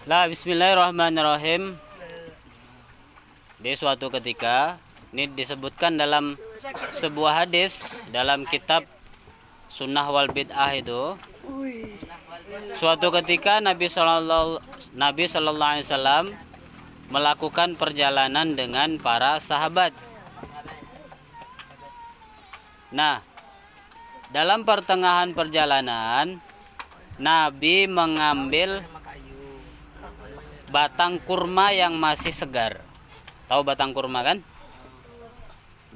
Lah, bismillahirrahmanirrahim. Di suatu ketika, ini disebutkan dalam sebuah hadis dalam kitab Sunnah wal Bid'ah itu. Suatu ketika Nabi Sallallahu Alaihi Wasallam melakukan perjalanan dengan para sahabat. Nah, dalam pertengahan perjalanan, Nabi mengambil batang kurma yang masih segar. Tahu batang kurma kan?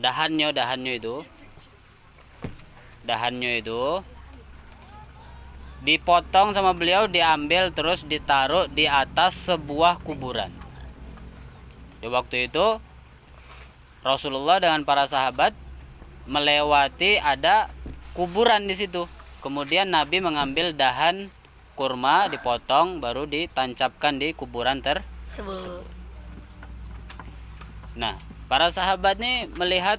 Dahannya itu dipotong sama beliau, diambil terus ditaruh di atas sebuah kuburan. Di waktu itu Rasulullah dengan para sahabat melewati ada kuburan di situ. Kemudian Nabi mengambil dahan kurma, dipotong, baru ditancapkan di kuburan tersebut. Nah, para sahabat ini melihat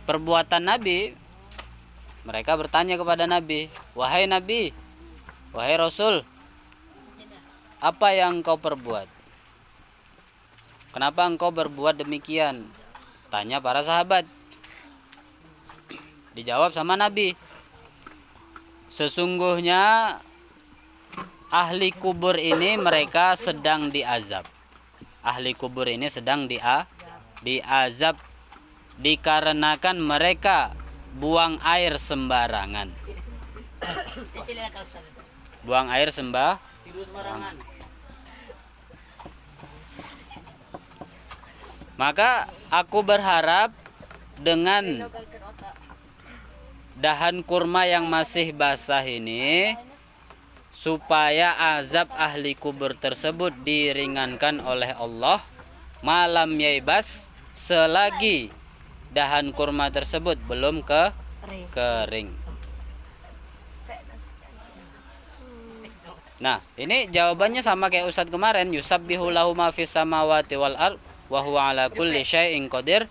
perbuatan Nabi. Mereka bertanya kepada Nabi, "Wahai Nabi, wahai Rasul, apa yang engkau perbuat? Kenapa engkau berbuat demikian?" Tanya para sahabat. Dijawab sama Nabi, "Sesungguhnya ahli kubur ini mereka sedang diazab. Ahli kubur ini sedang diazab dikarenakan mereka buang air sembarangan." Buang air sembarangan. Maka aku berharap dengan dahan kurma yang masih basah ini supaya azab ahli kubur tersebut diringankan oleh Allah malam yaibas selagi dahan kurma tersebut belum kering. Nah, ini jawabannya sama kayak Ustadz kemarin, yusabbihu lahu ma fis samawati wal ard wa huwa ala kulli syai'in qadir.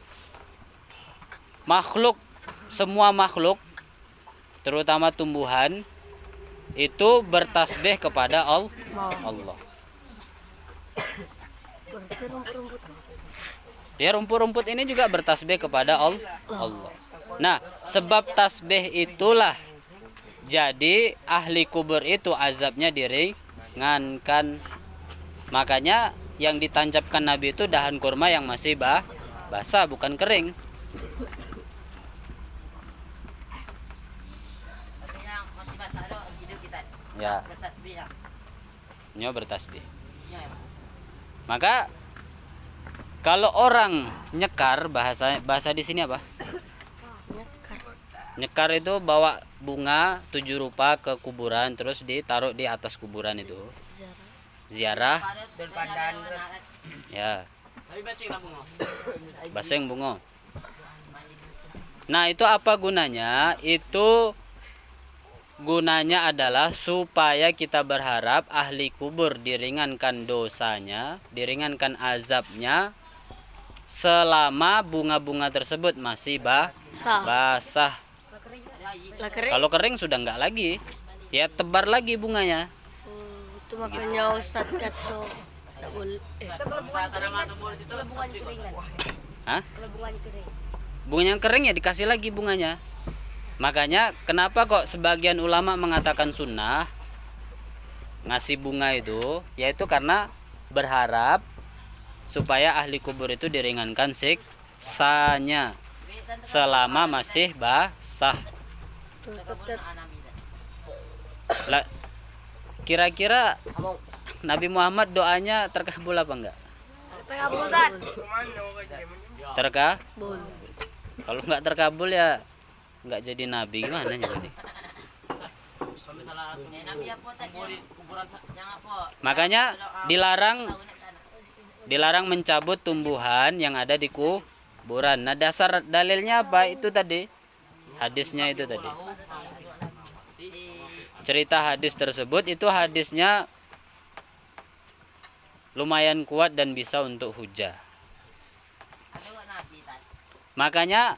Makhluk, semua makhluk terutama tumbuhan itu bertasbih kepada Allah. Ya, rumput-rumput ini juga bertasbih kepada Allah. Nah, sebab tasbih itulah jadi ahli kubur itu azabnya diringankan. Makanya yang ditancapkan Nabi itu dahan kurma yang masih basah, bukan kering. Ya. Nyo bertasbih. Maka kalau orang nyekar, bahasa di sini apa? Nyekar itu bawa bunga 7 rupa ke kuburan terus ditaruh di atas kuburan itu. Ziarah. Ya. Baseng bunga. Nah, itu apa gunanya? Itu gunanya adalah supaya kita berharap ahli kubur diringankan dosanya, diringankan azabnya selama bunga-bunga tersebut masih basah. Kalau kering sudah enggak lagi, ya tebar lagi bunganya. Itu makanya Ustadz kata tak boleh. Hah? Bunganya kering ya dikasih lagi bunganya. Makanya kenapa kok sebagian ulama mengatakan sunnah ngasih bunga itu, yaitu karena berharap supaya ahli kubur itu diringankan siksanya selama masih basah. Kira-kira Nabi Muhammad doanya terkabul apa enggak? Terkabul. Terkabul. Kalau enggak terkabul ya enggak jadi nabi, gimana jadi? Makanya dilarang mencabut tumbuhan yang ada di kuburan. Nah, dasar dalilnya apa? Itu tadi hadisnya itu tadi. Cerita hadis tersebut itu hadisnya lumayan kuat dan bisa untuk hujah. Makanya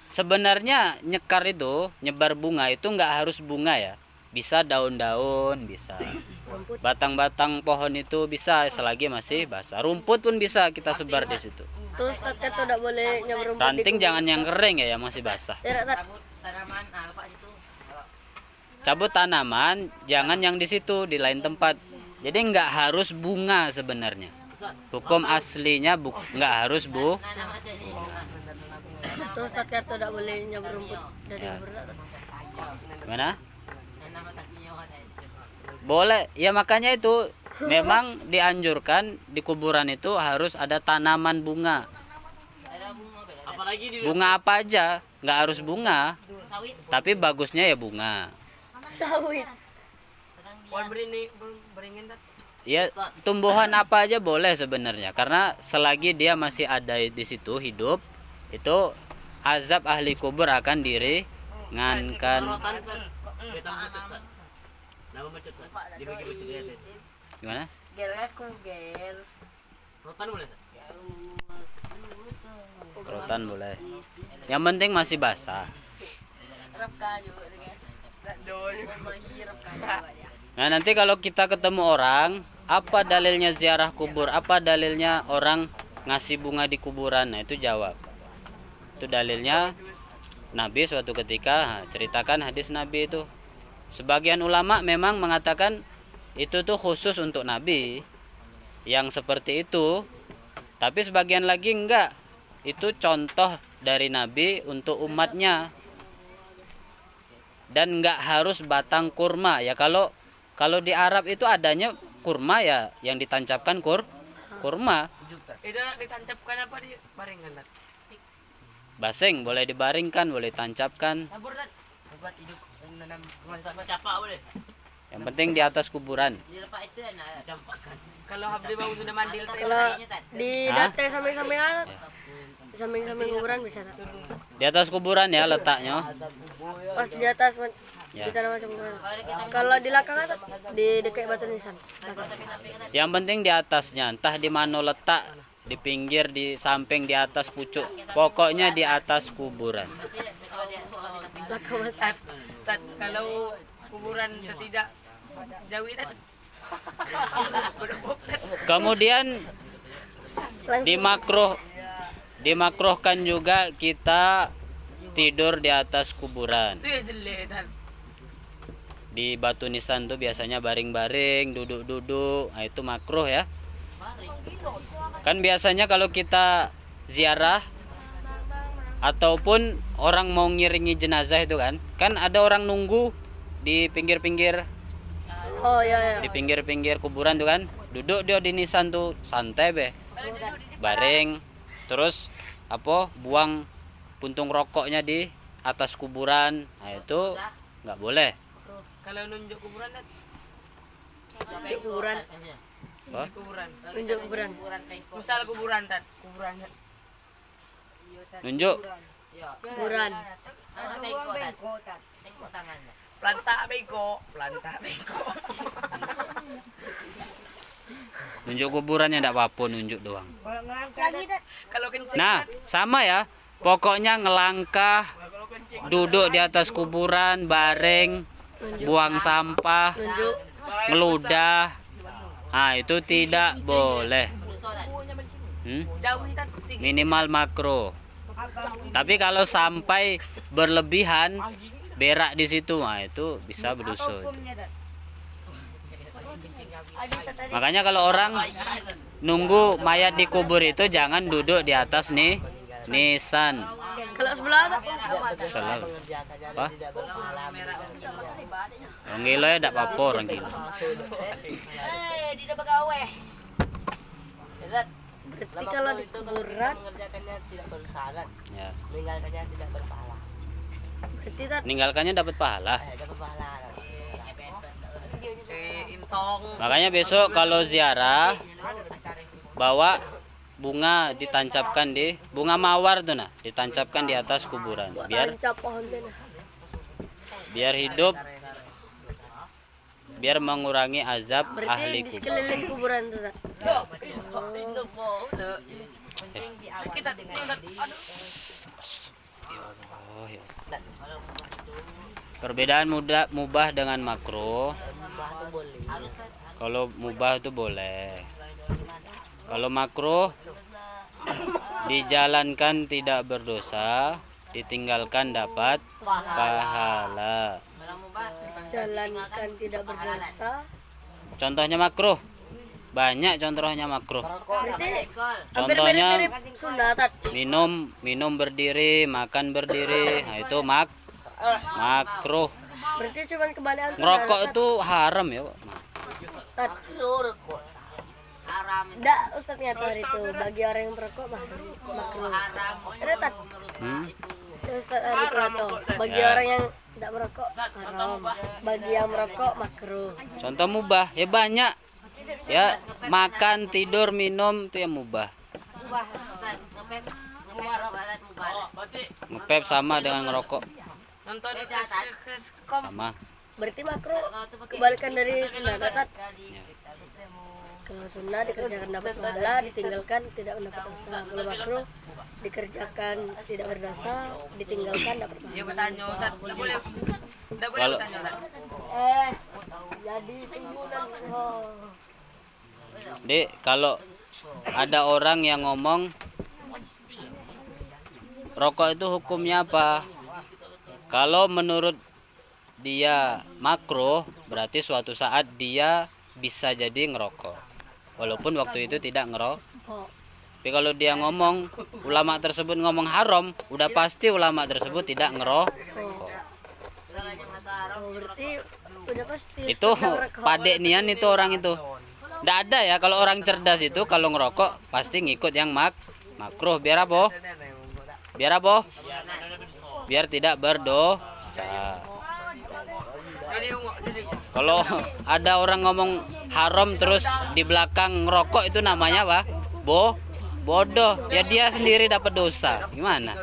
sebenarnya nyekar itu, nyebar bunga itu nggak harus bunga ya. Bisa daun-daun, bisa Rumput. batang-batang pohon itu bisa selagi masih basah. Rumput pun bisa kita sebar di situ. Tuh Ustaz kata tidak boleh nyamar rumput di Ranting kuburan. jangan yang kering ya, yang masih basah. Tidak, Tat. Cabut tanaman jangan yang di situ, di lain tempat. Jadi nggak harus bunga sebenarnya. Hukum aslinya nggak harus Tuh Ustaz kata tidak boleh nyamar rumput dari Ya. kuburan. Tat. Gimana? Boleh, ya makanya itu memang dianjurkan di kuburan itu harus ada tanaman bunga. Bunga apa aja, nggak harus bunga, tapi bagusnya ya bunga. Sawit. Ya tumbuhan apa aja boleh sebenarnya, karena selagi dia masih ada di situ hidup, itu azab ahli kubur akan diringankan. Gimana? Rotan boleh. Yang penting masih basah. Nah, nanti kalau kita ketemu orang, apa dalilnya ziarah kubur? Apa dalilnya orang ngasih bunga di kuburan? Nah, itu jawab. Itu dalilnya Nabi suatu ketika ceritakan hadis Nabi itu. Sebagian ulama memang mengatakan itu tuh khusus untuk Nabi yang seperti itu. Tapi sebagian lagi enggak. Itu contoh dari Nabi untuk umatnya. Dan enggak harus batang kurma ya. Kalau di Arab itu adanya kurma ya, yang ditancapkan kurma. Itu ditancapkan apa di baringan? Baseng boleh dibaringkan, boleh tancapkan. Tabur dan buat hidup menanam capa boleh. Yang penting di atas kuburan. Kalau habis bau sudah mandi Kalau di Hah? date samping-sampingan, di samping-samping kuburan bisa, Tat. Di atas kuburan ya letaknya. Pas di atas Ya. di tanah macam kuburan. Kalau di belakang, Tat, di dekat batu nisan. Yang penting di atasnya, entah di mana letak, di pinggir, di samping, di atas pucuk. Pokoknya di atas kuburan. Belakang Tat. Tat, kalau kuburan tidak jauh Tat. Kemudian Langsung dimakruhkan juga kita tidur di atas kuburan. Itu ya jelek Tat. Di batu nisan tuh biasanya baring-baring, duduk-duduk. Nah, itu makruh ya. Kan biasanya kalau kita ziarah ataupun orang mau ngiringi jenazah itu kan ada orang nunggu di pinggir-pinggir Oh iya. di pinggir-pinggir kuburan tuh kan, duduk dia di nisan tuh santai be, baring, terus buang puntung rokoknya di atas kuburan. Nah, itu nggak boleh. Kalau nunjuk kuburan Tat. Nunjuk kuburan. Apa? Kuburan. Nunjuk kuburan. Misal kuburan Tat. Kuburan. Nunjuk Kuburan. Planta bego. nunjuk kuburannya nggak apa-apa, nunjuk doang. Kalau kencing Nah, sama ya. Pokoknya ngelangkah, duduk di atas kuburan, baring, buang sampah, Nunjuk. ngeludah. Ah, itu tidak boleh. jauh Tat. Minimal makro. Tapi kalau sampai berlebihan, berak di situ, nah itu bisa berdosa. Makanya kalau orang nunggu mayat dikubur itu jangan duduk di atas nisan. Kalau sebelah, Tat. Selalu. Apa? Orang gila ya tidak apa-apa orang gila. Berarti kalau di kuburan, Ya. berarti Tat, Meninggalkannya dapat pahala. Intong. Makanya besok kalau ziarah bawa bunga, ditancapkan di bunga mawar tuh nah, ditancapkan di atas kuburan tancap pohon deh. biar hidup, biar mengurangi azab Berarti ahli di kubur. sekeliling kuburan tuh, Tat. Kita Ya Allah, ya Allah. Perbedaan mubah dengan makruh. Kalau mubah itu boleh. Kalau makruh dijalankan tidak berdosa, ditinggalkan dapat pahala. Jalankan tidak berdosa. Contohnya makruh. Banyak contohnya makruh. Berarti Contohnya mirip-mirip sunnah Tat. minum berdiri, makan berdiri. Nah, itu makruh. Berarti cuma kebalikan sunnah. Ngerokok itu haram ya, Pak. Tat. Enggak, Ustaz nyata itu bagi orang yang merokok makruh. Ada Tat. Ustaz itu bagi Ya. orang yang tidak merokok haram. Bagi yang merokok makruh. Contoh mubah ya banyak. Ya, makan, tidur, minum itu yang mubah. Ngepep sama dengan ngerokok. Sama. Berarti makruh kebalikan dari sunnah Tat. Ya. Kalau sunnah dikerjakan dapat pahala, ditinggalkan tidak mendapat dosa. Kalau makruh dikerjakan tidak berdosa, ditinggalkan dapat pahala. Kalau Jadi timbunan. Oh. Dek, kalau ada orang yang ngomong rokok itu hukumnya apa? Kalau menurut dia makruh, berarti suatu saat dia bisa jadi ngerokok. Walaupun waktu itu tidak ngerokok. Tapi kalau dia ngomong, ulama tersebut ngomong haram, udah pasti ulama tersebut tidak ngerokok. Oh, berarti udah pasti. Itu Ustaz ngerokok. padek nian itu orang itu. Nggak ada ya kalau orang cerdas itu kalau ngerokok pasti ngikut yang makruh. Biar apa? Biar apa? Biar tidak berdosa. Kalau ada orang ngomong haram terus di belakang ngerokok itu namanya apa? Bodoh. Ya dia sendiri dapat dosa. Gimana?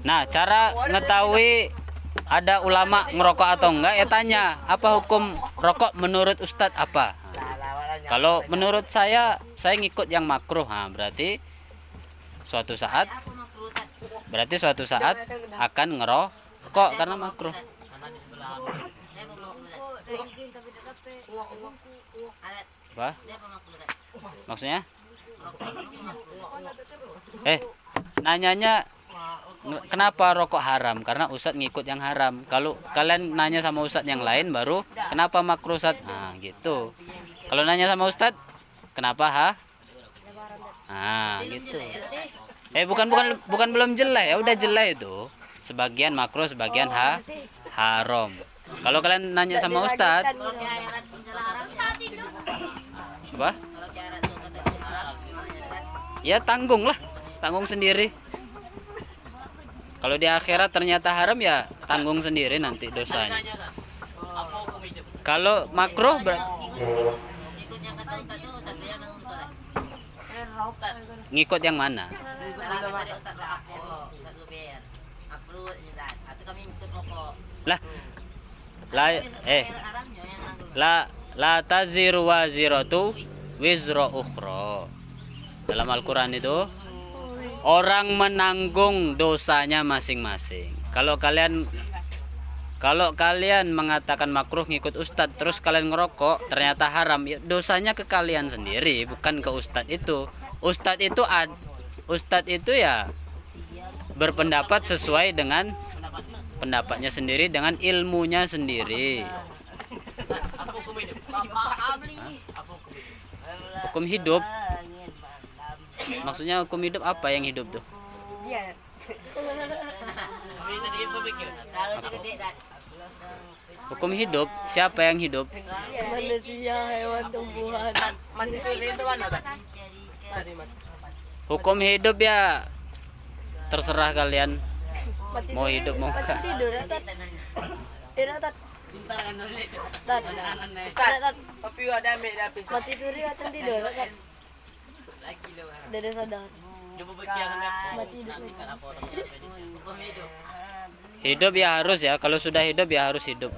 Nah, cara ngetahui ada ulama ngerokok atau enggak ya tanya, apa hukum rokok menurut Ustadz apa? Kalau menurut saya ngikut yang makruh. Nah, berarti suatu saat akan ngerokok karena makruh. Apa? Maksudnya? Nanyanya kenapa rokok haram? Karena Ustadz ngikut yang haram. Kalau kalian nanya sama Ustadz yang lain baru kenapa makruh Ustadz? Nah, gitu. Kalau nanya sama Ustadz, kenapa Nah, gitu. Bukan belum jelas ya, udah jelas itu. Sebagian makruh, sebagian haram. Kalau kalian nanya sama Ustadz, apa? Ya tanggung sendiri. Kalau di akhirat ternyata haram ya tanggung sendiri nanti dosanya. Kalau makruh ngikut yang mana? La taziru waziratu wizra ukhra. Dalam Al-Qur'an itu orang menanggung dosanya masing-masing. Kalau kalian mengatakan makruh ngikut ustadz terus kalian ngerokok ternyata haram, ya dosanya ke kalian sendiri, bukan ke ustadz itu. Ustadz itu ya berpendapat sesuai dengan pendapatnya sendiri, dengan ilmunya sendiri. Hukum hidup. Maksudnya hukum hidup apa yang hidup tuh? Hukum hidup, siapa yang hidup? Manusia, hewan, tumbuhan. Hukum hidup ya terserah kalian mau hidup mau enggak. Tidur, mati suri akan tidur, Dede sadar. Mati Hidup ya harus ya, kalau sudah hidup ya harus hidup.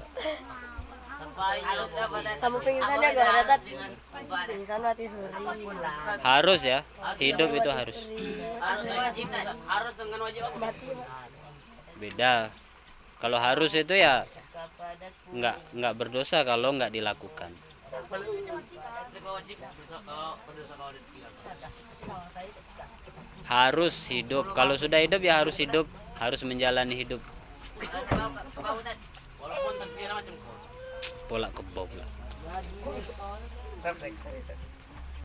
Sama pingsannya gak ada tat. Pingsan mati suri. Harus ya, hidup itu harus. Harus dengan wajib apa? Mati. Beda. Kalau harus itu ya nggak berdosa kalau nggak dilakukan. Harus hidup. Kalau sudah hidup ya harus hidup, harus menjalani hidup. Walaupun takdirnya macam Pola kebau pula.